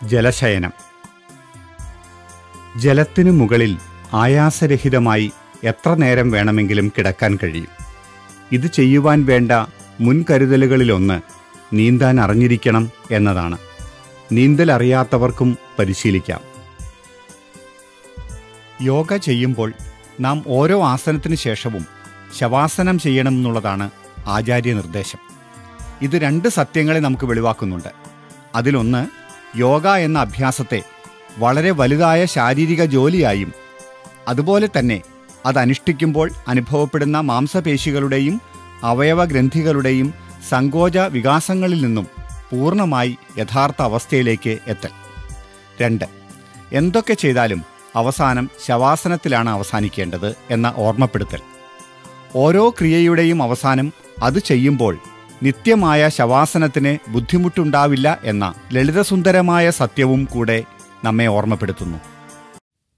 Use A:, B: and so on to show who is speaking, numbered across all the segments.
A: ജലശയനം. ജലത്തിനു മുകളിൽ ആയാസരഹിതമായി എത്ര നേരം വേണമെങ്കിലും കിടക്കാൻ കഴിയും. ഇത് ചെയ്യുവാൻ വേണ്ട മുൻകരുതലുകളിലൊന്ന് നീന്താൻ അറിഞ്ഞിരിക്കണം എന്നതാണ്. നീന്തൽ അറിയാത്തവർക്കും പരിശീലിക്കാം. യോഗ ചെയ്യുമ്പോൾ നാം ഓരോ ആസനത്തിന് ശേഷവും ശവാസനം ചെയ്യണമെന്നുള്ളതാണ് ആചാര്യ നിർദ്ദേശം. ഇത് 2 സത്യങ്ങളെ നമുക്ക് വെളിവാക്കുന്നുണ്ട്. അതിലൊന്ന്, യോഗ എന്ന അഭ്യാസത്തെ വളരെ വലുതായ ശാരീരിക ജോലിയായും അതുപോലെ തന്നെ അതനുഷ്ഠിക്കുമ്പോൾ അനുഭവപ്പെടുന്ന മാംസപേശികളുടെയും അവയവഗ്രന്ഥികളുടെയും സങ്കോച വികാസങ്ങളിൽ നിന്നും പൂർണ്ണമായി യഥാർത്ഥ അവസ്ഥയിലേക്ക് എത്തൽ. 2, എന്തൊക്കെ ചെയ്താലും അവസാനം ശവാസനത്തിലാണ് അവസാനിക്കേണ്ടത് എന്ന ഓർമ്മപ്പെടുത്തൽ. ഓരോ ക്രിയയുടെയും അവസാനം അത് ചെയ്യുമ്പോൾ നിത്യമായ ശവാസനത്തിന് ബുദ്ധിമുട്ടുണ്ടാവില്ല എന്ന ലളിതസുന്ദരമായ സത്യവും കൂടെ നമ്മെ ഓർമ്മപ്പെടുത്തുന്നു.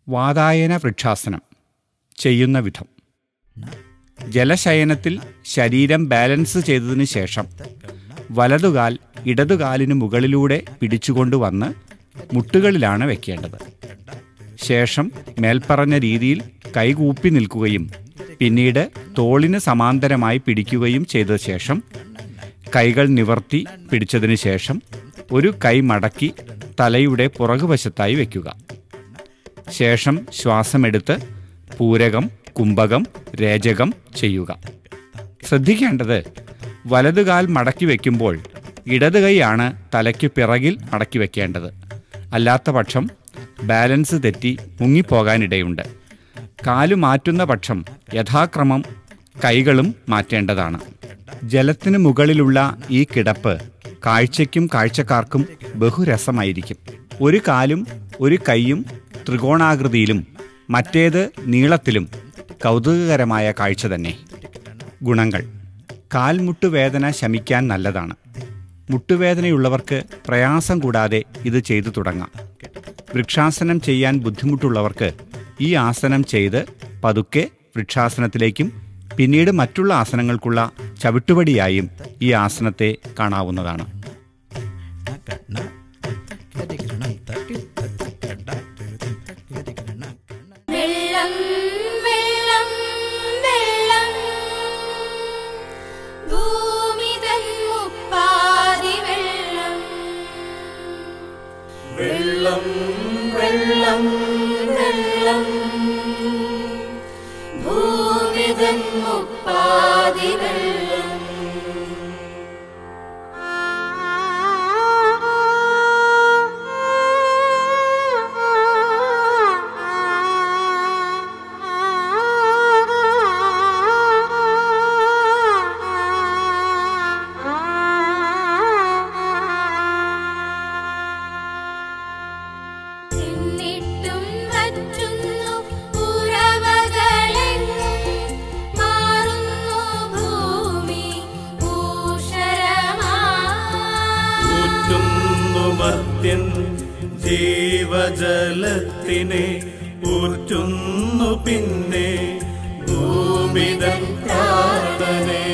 A: വാതായന വൃക്ഷാസനം ചെയ്യുന്ന വിധം. ജലശയനത്തിൽ ശരീരം ബാലൻസ് ചെയ്തതിനു ശേഷം വലതുകാൽ ഇടതുകാലിന് മുകളിലൂടെ പിടിച്ചുകൊണ്ടുവന്ന് മുട്ടുകളിലാണ് വെക്കേണ്ടത്. ശേഷം മേൽപ്പറഞ്ഞ രീതിയിൽ കൈകൂപ്പി നിൽക്കുകയും പിന്നീട് തോളിന് സമാന്തരമായി പിടിക്കുകയും ചെയ്ത ശേഷം കൈകൾ നിവർത്തി പിടിച്ചതിന് ശേഷം ഒരു കൈ മടക്കി തലയുടെ പുറകുവശത്തായി വയ്ക്കുക. ശേഷം ശ്വാസമെടുത്ത് പൂരകം, കുംഭകം, രേചകം ചെയ്യുക. ശ്രദ്ധിക്കേണ്ടത്, വലതുകാൽ മടക്കി വയ്ക്കുമ്പോൾ ഇടത് കൈയാണ് തലയ്ക്ക് പിറകിൽ മടക്കി വയ്ക്കേണ്ടത്. അല്ലാത്ത പക്ഷം ബാലൻസ് തെറ്റി മുങ്ങിപ്പോകാനിടയുണ്ട്. കാലു മാറ്റുന്ന പക്ഷം യഥാക്രമം കൈകളും മാറ്റേണ്ടതാണ്. ജലത്തിന് മുകളിലുള്ള ഈ കിടപ്പ് കാഴ്ചയ്ക്കും കാഴ്ചക്കാർക്കും ബഹുരസമായിരിക്കും. ഒരു കാലും ഒരു കൈയും ത്രികോണാകൃതിയിലും മറ്റേത് നീളത്തിലും കൗതുകകരമായ കാഴ്ച തന്നെ. ഗുണങ്ങൾ: കാൽമുട്ടുവേദന ശമിക്കാൻ നല്ലതാണ്. മുട്ടുവേദനയുള്ളവർക്ക് പ്രയാസം കൂടാതെ ഇത് ചെയ്തു തുടങ്ങാം. വൃക്ഷാസനം ചെയ്യാൻ ബുദ്ധിമുട്ടുള്ളവർക്ക് ഈ ആസനം ചെയ്ത് പതുക്കെ വൃക്ഷാസനത്തിലേക്കും പിന്നീട് മറ്റുള്ള ആസനങ്ങൾക്കുള്ള ചവിട്ടുപടിയായും ഈ ആസനത്തെ കാണാവുന്നതാണ്.
B: വെള്ളം വെള്ളം വെള്ളം ഭൂമിതൻ മുപ്പാതി വെള്ളം. ജീവജലത്തിനെ ഊറ്റുന്നു പിന്നെ ഭൂമിതൻ പ്രാണനെ.